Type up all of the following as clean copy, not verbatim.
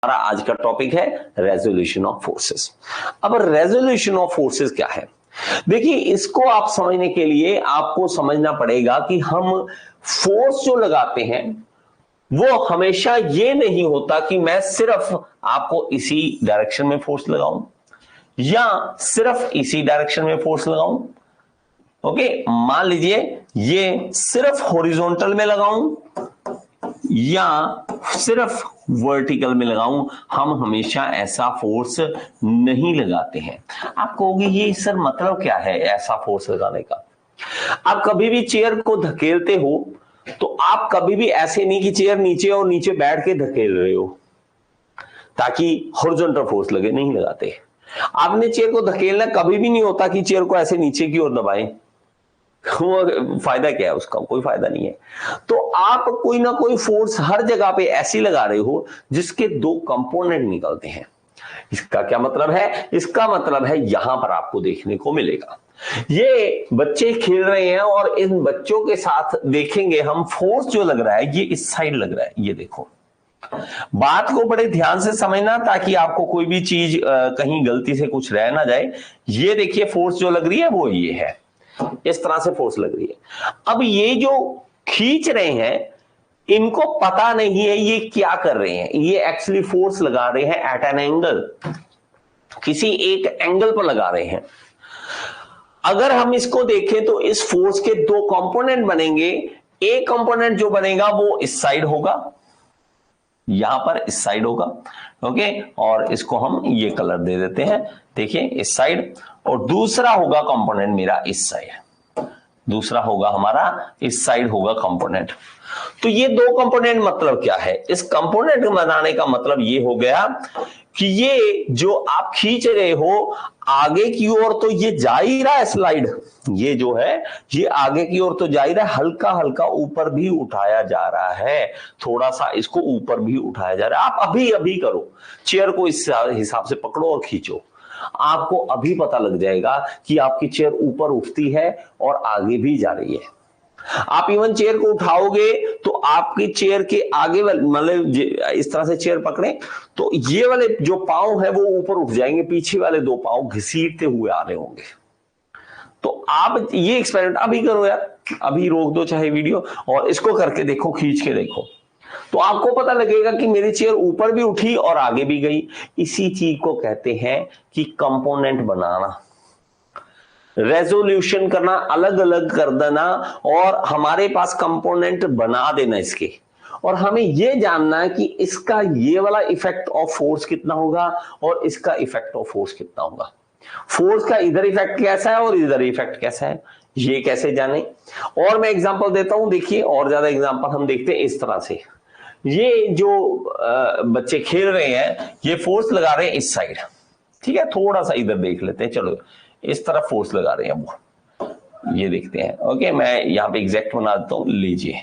हमारा आज का टॉपिक है रेजोल्यूशन ऑफ फोर्सेस। अब रेजोल्यूशन ऑफ फोर्सेस क्या है? देखिए, इसको आप समझने के लिए आपको समझना पड़ेगा कि हम फोर्स जो लगाते हैं वो हमेशा ये नहीं होता कि मैं सिर्फ आपको इसी डायरेक्शन में फोर्स लगाऊं या सिर्फ इसी डायरेक्शन में फोर्स लगाऊं। ओके, मान लीजिए ये सिर्फ हॉरिजॉन्टल में लगाऊं या सिर्फ वर्टिकल में लगाऊं, हम हमेशा ऐसा फोर्स नहीं लगाते हैं। आप कहोगे ये सर मतलब क्या है ऐसा फोर्स लगाने का? आप कभी भी चेयर को धकेलते हो तो आप कभी भी ऐसे नहीं कि चेयर नीचे और नीचे बैठ के धकेल रहे हो ताकि हॉरिजॉन्टल फोर्स लगे, नहीं लगाते। आपने चेयर को धकेलना कभी भी नहीं होता कि चेयर को ऐसे नीचे की ओर दबाएं। वो फायदा क्या है उसका? कोई फायदा नहीं है। तो आप कोई ना कोई फोर्स हर जगह पे ऐसी लगा रहे हो जिसके दो कंपोनेंट निकलते हैं। इसका क्या मतलब है? इसका मतलब है यहां पर आपको देखने को मिलेगा, ये बच्चे खेल रहे हैं और इन बच्चों के साथ देखेंगे हम फोर्स जो लग रहा है ये इस साइड लग रहा है। ये देखो, बात को बड़े ध्यान से समझना ताकि आपको कोई भी चीज कहीं गलती से कुछ रह ना जाए। ये देखिए, फोर्स जो लग रही है वो ये है, इस तरह से फोर्स लग रही है। अब ये जो खींच रहे हैं इनको पता नहीं है ये क्या कर रहे हैं। ये एक्चुअली फोर्स लगा रहे हैं एट एन एंगल, किसी एक एंगल पर लगा रहे हैं। अगर हम इसको देखें तो इस फोर्स के दो कंपोनेंट बनेंगे। एक कंपोनेंट जो बनेगा वो इस साइड होगा, यहां पर इस साइड होगा। ओके, और इसको हम ये कलर दे देते हैं, देखिए इस साइड। और दूसरा होगा कंपोनेंट मेरा इस साइड, दूसरा होगा हमारा इस साइड होगा कंपोनेंट। तो ये दो कंपोनेंट मतलब क्या है? इस कंपोनेंट बनाने का मतलब ये हो गया कि ये जो आप खींच रहे हो आगे की ओर तो ये जा ही रहा है स्लाइड, ये जो है ये आगे की ओर तो जा ही रहा है, हल्का हल्का ऊपर भी उठाया जा रहा है, थोड़ा सा इसको ऊपर भी उठाया जा रहा है। आप अभी अभी करो, चेयर को इस हिसाब से पकड़ो और खींचो, आपको अभी पता लग जाएगा कि आपकी चेयर ऊपर उठती है और आगे भी जा रही है। आप इवन चेयर को उठाओगे तो आपकी चेयर के आगे वाले, मतलब इस तरह से चेयर पकड़े तो ये वाले जो पांव है वो ऊपर उठ जाएंगे, पीछे वाले दो पांव घसीटते हुए आ रहे होंगे। तो आप ये एक्सपेरिमेंट अभी करो यार, अभी रोक दो चाहे वीडियो और इसको करके देखो, खींच के देखो, तो आपको पता लगेगा कि मेरी चेयर ऊपर भी उठी और आगे भी गई। इसी चीज को कहते हैं कि कंपोनेंट बनाना, रेजोल्यूशन करना, अलग अलग कर देना और हमारे पास कंपोनेंट बना देना इसके। और हमें यह जानना है कि इसका ये वाला इफेक्ट ऑफ फोर्स कितना होगा और इसका इफेक्ट ऑफ फोर्स कितना होगा। फोर्स का इधर इफेक्ट कैसा है और इधर इफेक्ट कैसा है, ये कैसे जाने। और मैं एग्जांपल देता हूं, देखिए और ज्यादा एग्जांपल हम देखते हैं इस तरह से। ये जो बच्चे खेल रहे हैं ये फोर्स लगा रहे हैं इस साइड, ठीक है, थोड़ा सा इधर देख लेते हैं, चलो इस तरफ फोर्स लगा रहे हैं वो, ये देखते हैं। ओके, मैं यहां पे एग्जैक्ट बना देता हूं, लीजिए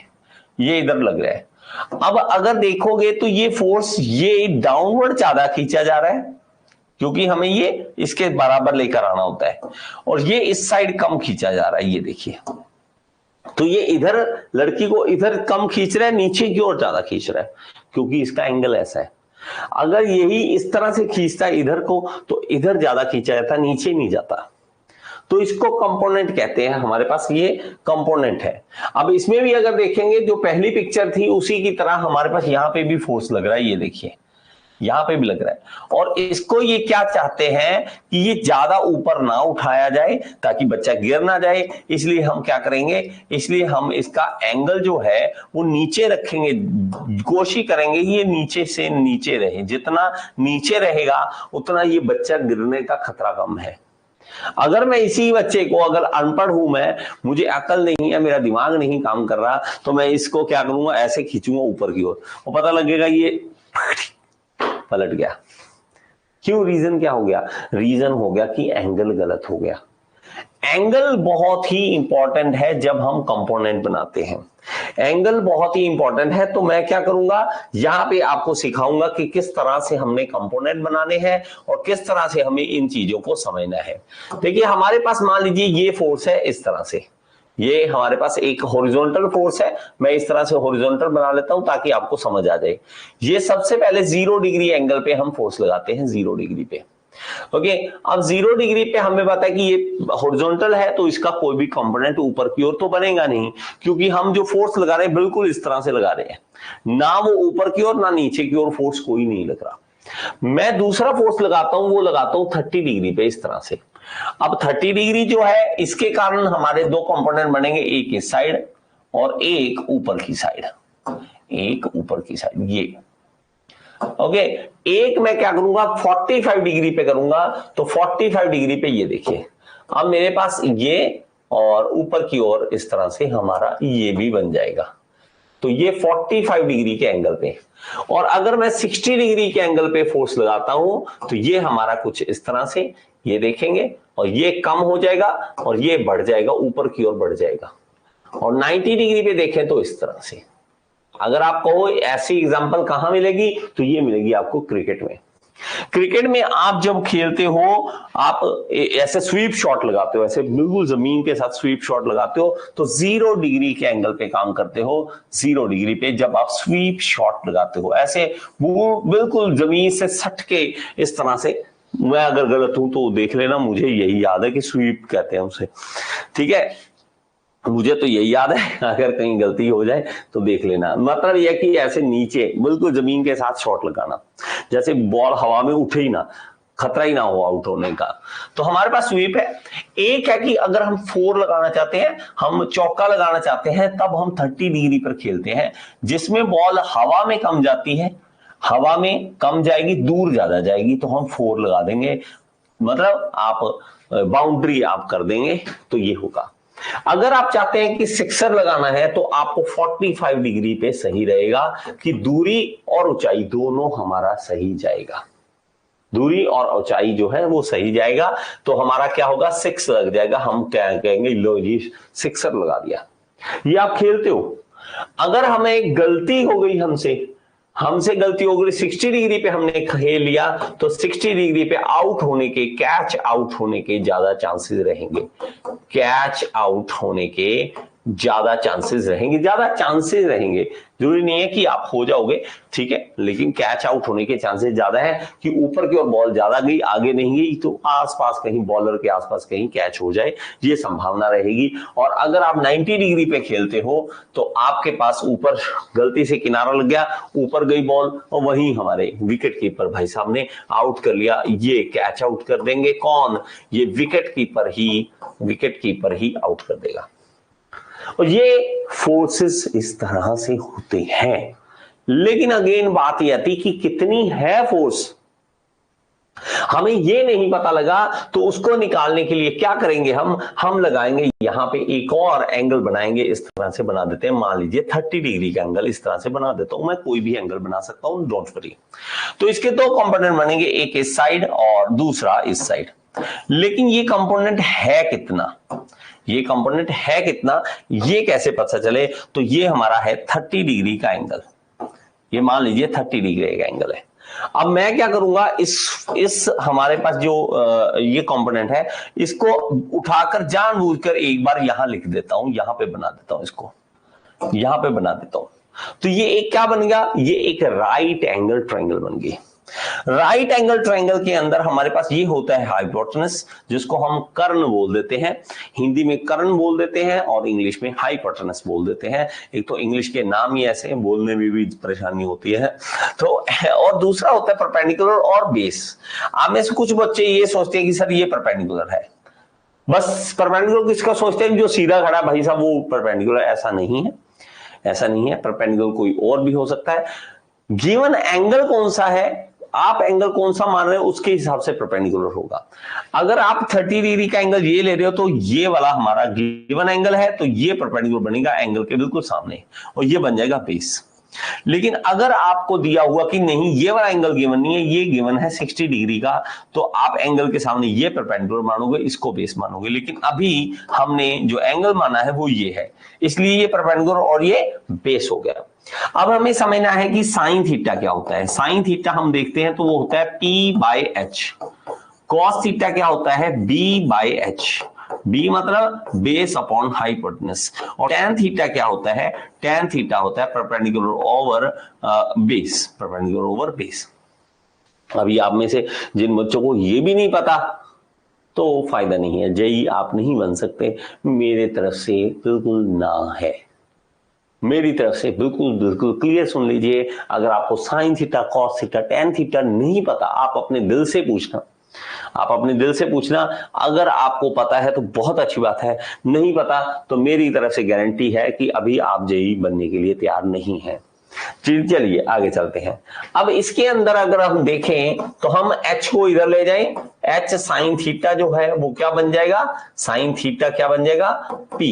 ये इधर लग रहा है। अब अगर देखोगे तो ये फोर्स ये डाउनवर्ड ज्यादा खींचा जा रहा है क्योंकि हमें ये इसके बराबर लेकर आना होता है, और ये इस साइड कम खींचा जा रहा है, ये देखिए। तो ये इधर लड़की को इधर कम खींच रहा है, नीचे की ओर ज्यादा खींच रहा है क्योंकि इसका एंगल ऐसा है। अगर यही इस तरह से खींचता है इधर को तो इधर ज्यादा खींचा जाता, नीचे नहीं जाता। तो इसको कंपोनेंट कहते हैं, हमारे पास ये कंपोनेंट है। अब इसमें भी अगर देखेंगे जो पहली पिक्चर थी उसी की तरह हमारे पास यहां पे भी फोर्स लग रहा है, ये देखिए यहां पे भी लग रहा है। और इसको ये क्या चाहते हैं कि ये ज्यादा ऊपर ना उठाया जाए ताकि बच्चा गिर ना जाए, इसलिए हम क्या करेंगे, इसलिए हम इसका एंगल जो है वो नीचे रखेंगे, कोशिश करेंगे ये नीचे से नीचे रहे। जितना नीचे रहेगा उतना ये बच्चा गिरने का खतरा कम है। अगर मैं इसी बच्चे को, अगर अनपढ़ हूं मैं, मुझे अकल नहीं है, मेरा दिमाग नहीं काम कर रहा, तो मैं इसको क्या करूंगा, ऐसे खींचूंगा ऊपर की ओर और पता लगेगा ये पलट गया। क्यों? रीजन क्या हो गया? रीजन हो गया कि एंगल गलत हो गया। एंगल बहुत ही इंपॉर्टेंट है जब हम कंपोनेंट बनाते हैं, एंगल बहुत ही इंपॉर्टेंट है। तो मैं क्या करूंगा, यहां पे आपको सिखाऊंगा कि किस तरह से हमने कंपोनेंट बनाने हैं और किस तरह से हमें इन चीजों को समझना है। देखिए हमारे पास मान लीजिए ये फोर्स है इस तरह से, ये हमारे पास एक हॉरिजॉन्टल फोर्स है, मैं इस तरह से हॉरिजॉन्टल बना लेता हूं ताकि आपको समझ आ जाए। ये सबसे पहले 0 डिग्री एंगल पे हम फोर्स लगाते हैं, 0 डिग्री पे। ओके, अब 0 डिग्री पे हमें पता है कि ये हॉरिजॉन्टल है, तो इसका कोई भी कंपोनेंट ऊपर की ओर तो बनेगा नहीं, क्योंकि हम जो फोर्स लगा रहे हैं बिल्कुल इस तरह से लगा रहे हैं, ना वो ऊपर की ओर ना नीचे की ओर फोर्स कोई नहीं लग रहा। मैं दूसरा फोर्स लगाता हूं, वो लगाता हूं 30 डिग्री पे, इस तरह से। अब 30 डिग्री जो है, इसके कारण हमारे दो कंपोनेंट बनेंगे, एक इस साइड और एक ऊपर की साइड, एक ऊपर की साइड, ये। ओके, एक मैं क्या करूंगा, 45 डिग्री पे करूंगा, तो 45 डिग्री पे ये देखिए, अब मेरे पास ये और ऊपर की ओर इस तरह से हमारा ये भी बन जाएगा। तो ये 45 डिग्री के एंगल पे। और अगर मैं 60 डिग्री के एंगल पे फोर्स लगाता हूं, तो ये हमारा कुछ इस तरह से, ये देखेंगे, और ये कम हो जाएगा और ये बढ़ जाएगा, ऊपर की ओर बढ़ जाएगा। और 90 डिग्री पे देखें तो इस तरह से। अगर आप कहो ऐसी एग्जांपल कहां मिलेगी, तो ये मिलेगी आपको क्रिकेट में। क्रिकेट में आप जब खेलते हो, आप ऐसे स्वीप शॉट लगाते हो, ऐसे बिल्कुल जमीन के साथ स्वीप शॉट लगाते हो, तो 0 डिग्री के एंगल पे काम करते हो। 0 डिग्री पे जब आप स्वीप शॉट लगाते हो, ऐसे वो बिल्कुल जमीन से सट के इस तरह से, मैं अगर गलत हूं तो देख लेना, मुझे यही याद है कि स्वीप कहते हैं उसे, ठीक है, मुझे तो यही याद है, अगर कहीं गलती हो जाए तो देख लेना। मतलब यह कि ऐसे नीचे बिल्कुल जमीन के साथ शॉट लगाना, जैसे बॉल हवा में उठे ही ना, खतरा ही ना हो आउट होने का। तो हमारे पास स्वीप है। एक है कि अगर हम 4 लगाना चाहते हैं, हम चौका लगाना चाहते हैं, तब हम 30 डिग्री पर खेलते हैं, जिसमें बॉल हवा में कम जाती है, हवा में कम जाएगी, दूर ज्यादा जाएगी, तो हम 4 लगा देंगे, मतलब आप बाउंड्री आप कर देंगे, तो ये होगा। अगर आप चाहते हैं कि सिक्सर लगाना है, तो आपको 45 डिग्री पे सही रहेगा कि दूरी और ऊंचाई दोनों हमारा सही जाएगा, दूरी और ऊंचाई जो है वो सही जाएगा, तो हमारा क्या होगा, 6 लग जाएगा। हम क्या कहेंगे, लो जी सिक्सर लगा दिया। ये आप खेलते हो। अगर हमें गलती हो गई, हमसे गलती हो गई, 60 डिग्री पे हमने खेल लिया, तो 60 डिग्री पे आउट होने के, कैच आउट होने के ज्यादा चांसेस रहेंगे, कैच आउट होने के ज्यादा चांसेस रहेंगे। जरूरी नहीं है कि आप हो जाओगे, ठीक है, लेकिन कैच आउट होने के चांसेस ज्यादा है कि ऊपर की ओर बॉल ज्यादा गई, आगे नहीं गई, तो आसपास कहीं, बॉलर के आसपास कहीं कैच हो जाए, ये संभावना रहेगी। और अगर आप 90 डिग्री पे खेलते हो, तो आपके पास ऊपर गलती से किनारा लग गया, ऊपर गई बॉल, और वहीं हमारे विकेट कीपर भाई साहब ने आउट कर लिया, ये कैच आउट कर देंगे। कौन? ये विकेट कीपर ही आउट कर देगा। और ये फोर्सेस इस तरह से होते हैं। लेकिन अगेन बात यह आती कि कितनी है फोर्स, हमें ये नहीं पता लगा, तो उसको निकालने के लिए क्या करेंगे, हम लगाएंगे यहां पे एक और एंगल बनाएंगे, इस तरह से बना देते हैं। मान लीजिए 30 डिग्री का एंगल इस तरह से बना देता हूं, मैं कोई भी एंगल बना सकता हूं, डोंट वरी। तो इसके दो कंपोनेंट बनेंगे, एक इस साइड और दूसरा इस साइड। लेकिन ये कंपोनेंट है कितना, ये कैसे पता चले, तो ये हमारा है 30 डिग्री का एंगल, ये मान लीजिए 30 डिग्री का एंगल है। अब मैं क्या करूंगा, इस हमारे पास जो ये कंपोनेंट है, इसको उठाकर जानबूझकर एक बार यहां लिख देता हूं, यहां पे बना देता हूं, इसको यहां पे बना देता हूं। तो ये एक क्या बन गया, ये एक राइट एंगल ट्रायंगल बन गई। राइट एंगल ट्रायंगल के अंदर हमारे पास ये होता है हाइपोटेनस, जिसको हम कर्ण बोल देते हैं, हिंदी में कर्ण बोल देते हैं और इंग्लिश में हाइपोटेनस बोल देते हैं। एक तो इंग्लिश के नाम ही ऐसे हैं, बोलने में भी परेशानी होती है। तो और दूसरा होता है परपेंडिकुलर और बेस। आप में से कुछ बच्चे ये सोचते हैं कि सर ये परपेंडिकुलर है, बस परपेंडिकुलर किसका सोचते हैं, जो सीधा खड़ा भाई साहब वो परपेंडिकुलर। ऐसा नहीं है, परपेंडिकुलर कोई और भी हो सकता है। गिवन एंगल कौन सा है, आप एंगल कौन सा मान रहे हो, उसके हिसाब से परपेंडिकुलर होगा। अगर आप 30 डिग्री का एंगल ये ले रहे हो, तो ये वाला हमारा गिवन एंगल है, तो ये परपेंडिकुलर बनेगा एंगल के बिल्कुल सामने, और ये बन जाएगा बेस। लेकिन अगर आपको दिया हुआ कि नहीं ये वाला एंगल गिवन नहीं है, ये गिवन है 60 डिग्री का, तो आप एंगल के सामने ये परपेंडिकुलर मानोगे, इसको बेस मानोगे। लेकिन अभी हमने जो एंगल माना है वो ये है, इसलिए ये परपेंडिकुलर और ये बेस हो गया। अब हमें समझना है कि साइन थीटा क्या होता है। साइन थीटा हम देखते हैं तो वो होता है P/H। कॉस थीटा क्या होता है, B/H। बी मतलब बेस अपॉन हाइपोटेनस। और tan थीटा क्या होता है? tan थीटा होता है perpendicular over base, perpendicular over base. अभी आप में से जिन बच्चों को ये भी नहीं पता तो फायदा नहीं है, जेई आप नहीं बन सकते, मेरे तरफ से बिल्कुल ना है, मेरी तरफ से बिल्कुल बिल्कुल क्लियर सुन लीजिए। अगर आपको sine theta, cos theta, tan theta नहीं पता, आप अपने दिल से पूछना, आप अपने दिल से पूछना। अगर आपको पता है तो बहुत अच्छी बात है, नहीं पता तो मेरी तरफ से गारंटी है कि अभी आप जेई बनने के लिए तैयार नहीं है। चलिए आगे चलते हैं। अब इसके अंदर अगर हम देखें तो हम h को इधर ले जाएं, h साइन थीटा जो है वो क्या बन जाएगा? साइन थीटा क्या बन जाएगा? p।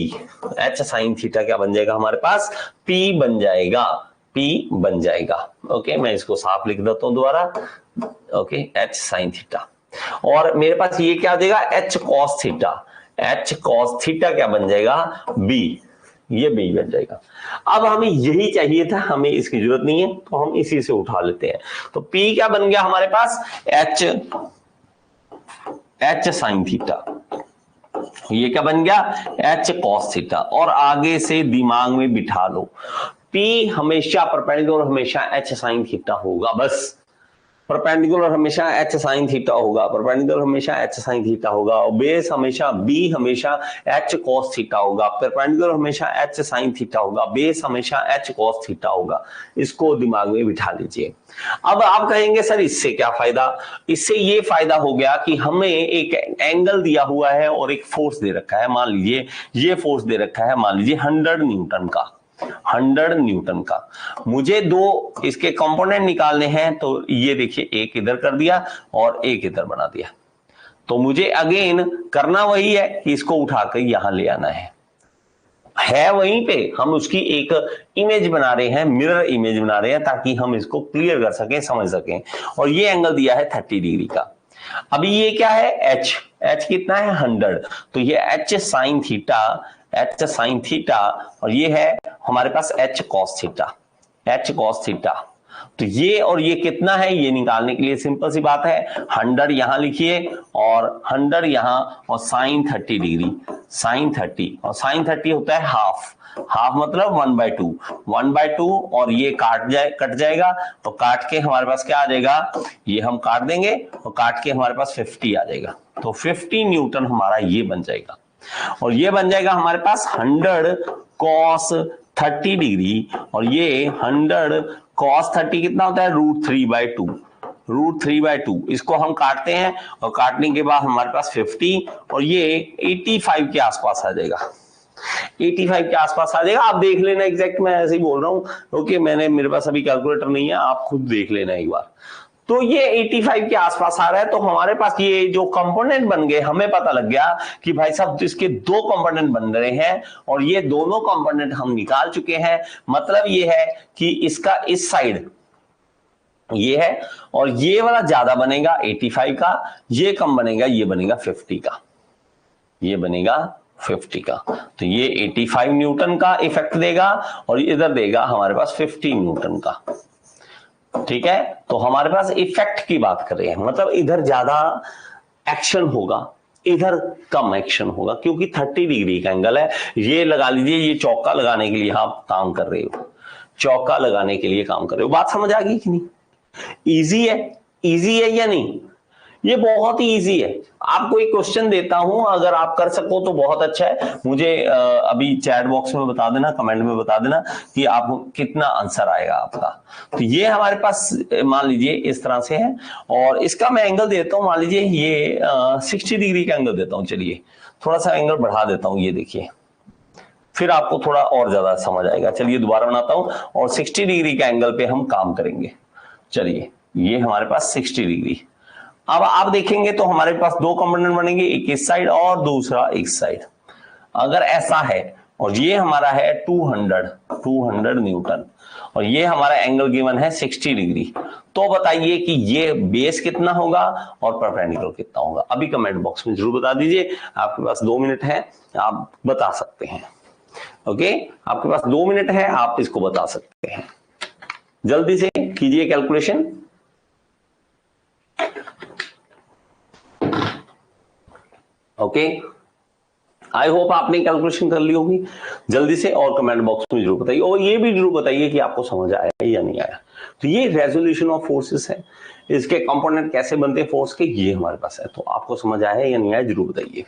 h साइन थीटा क्या बन जाएगा हमारे पास? p बन जाएगा, p बन जाएगा। ओके, मैं इसको साफ लिख देता हूं दोबारा। ओके, h साइन थीटा, और मेरे पास ये क्या आ जाएगा? h cos theta. h cos theta क्या बन जाएगा? b, ये b बन जाएगा। अब हमें यही चाहिए था, हमें इसकी जरूरत नहीं है तो हम इसी से उठा लेते हैं। तो p क्या बन गया हमारे पास? h sine theta. ये क्या बन गया? h cos theta. और आगे से दिमाग में बिठा लो, p हमेशा परपेंडिकुलर, हमेशा h साइन थीटा होगा। बस परपेंडिकुलर हमेशा h साइन थीटा होगा, परपेंडिकुलर हमेशा h साइन थीटा होगा। और बेस हमेशा b हमेशा h cos थीटा होगा, परपेंडिकुलर हमेशा h साइन थीटा होगा, बेस हमेशा h cos थीटा होगा। इसको दिमाग में बिठा लीजिए। अब आप कहेंगे सर इससे क्या फायदा? इससे ये फायदा हो गया कि हमें एक एंगल दिया हुआ है और एक फोर्स दे रखा है। मान लीजिए ये फोर्स दे रखा है, मान लीजिए 100 न्यूटन का, 100 न्यूटन का। मुझे दो इसके कंपोनेंट निकालने हैं, तो ये देखिए एक इधर कर दिया और एक इधर बना दिया। तो मुझे अगेन करना वही है कि इसको उठाकर यहां ले आना है वहीं पे हम उसकी एक इमेज बना रहे हैं, मिरर इमेज बना रहे हैं, ताकि हम इसको क्लियर कर सकें, समझ सकें। और ये एंगल दिया है 30 डिग्री का। अभी ये क्या है? h कितना है? 100। तो ये h sine theta, h sine theta, और ये है हमारे पास h cos theta, h cos theta. तो ये और ये कितना है, ये निकालने के लिए सिंपल सी बात है, 100 यहां लिखिए और 100 यहां, और साइन 30 डिग्री, साइन 30, और साइन 30 होता है हाफ, हाफ मतलब 1/2, 1/2, और ये कट जाएगा। तो काट के हमारे पास क्या आ जाएगा? ये हम काट देंगे और काट के हमारे पास 50 आ जाएगा। तो 50 न्यूटन हमारा ये बन जाएगा। और ये बन जाएगा हमारे पास 100 cos 30 डिग्री, और ये 100 cos 30 कितना होता है? √3/2, √3/2। इसको हम काटते हैं और काटने के बाद हमारे पास 50, और ये 85 के आसपास आ जाएगा, 85 के आसपास आ जाएगा। आप देख लेना एग्जैक्ट, मैं ऐसे ही बोल रहा हूं। ओके, मेरे पास अभी कैलकुलेटर नहीं है, आप खुद देख लेना एक बार। तो ये 85 के आसपास आ रहा है। तो हमारे पास ये जो कंपोनेंट बन गए, हमें पता लग गया कि भाई साहब इसके दो कंपोनेंट बन रहे हैं, और ये दोनों कंपोनेंट हम निकाल चुके हैं। मतलब ये है कि इसका इस साइड ये है, और ये वाला ज्यादा बनेगा 85 का, ये कम बनेगा, ये बनेगा 50 का, ये बनेगा 50 का। तो ये 85 न्यूटन का इफेक्ट देगा, और इधर देगा हमारे पास 50 न्यूटन का। ठीक है, तो हमारे पास इफेक्ट की बात कर रहे हैं, मतलब इधर ज्यादा एक्शन होगा, इधर कम एक्शन होगा, क्योंकि 30 डिग्री का एंगल है। ये लगा लीजिए, ये चौका लगाने के लिए आप काम कर रहे हो, चौका लगाने के लिए काम कर रहे हो। बात समझ आ गई कि नहीं? इजी है, इजी है या नहीं? ये बहुत ही इजी है। आपको एक क्वेश्चन देता हूं, अगर आप कर सको तो बहुत अच्छा है। मुझे अभी चैट बॉक्स में बता देना, कमेंट में बता देना कि आपको कितना आंसर आएगा आपका। तो ये हमारे पास मान लीजिए इस तरह से है, और इसका मैं एंगल देता हूं, मान लीजिए ये 60 डिग्री का एंगल देता हूं। चलिए थोड़ा सा एंगल बढ़ा देता हूं, ये देखिए, फिर आपको थोड़ा और ज्यादा समझ आएगा। चलिए दोबारा बनाता हूं, और 60 डिग्री का एंगल पे हम काम करेंगे। चलिए, ये हमारे पास 60 डिग्री। अब आप देखेंगे तो हमारे पास दो कंपोनेंट बनेंगे, एक इस साइड और दूसरा इस साइड। अगर ऐसा है, और ये हमारा है 200 न्यूटन, और ये हमारा एंगल गिवन है 60 डिग्री, तो बताइए कि ये बेस कितना होगा और परपेंडिकुलर कितना होगा? अभी कमेंट बॉक्स में जरूर बता दीजिए। आपके पास 2 मिनट है, आप बता सकते हैं। ओके, आपके पास 2 मिनट है, आप इसको बता सकते हैं। जल्दी से कीजिए कैलकुलेशन। ओके, आई होप आपने कैलकुलेशन कर ली होगी जल्दी से, और कमेंट बॉक्स में जरूर बताइए, और ये भी जरूर बताइए कि आपको समझ आया या नहीं आया। तो ये रेजोल्यूशन ऑफ फोर्सेस है, इसके कंपोनेंट कैसे बनते हैं फोर्स के, ये हमारे पास है। तो आपको समझ आया या नहीं आया जरूर बताइए।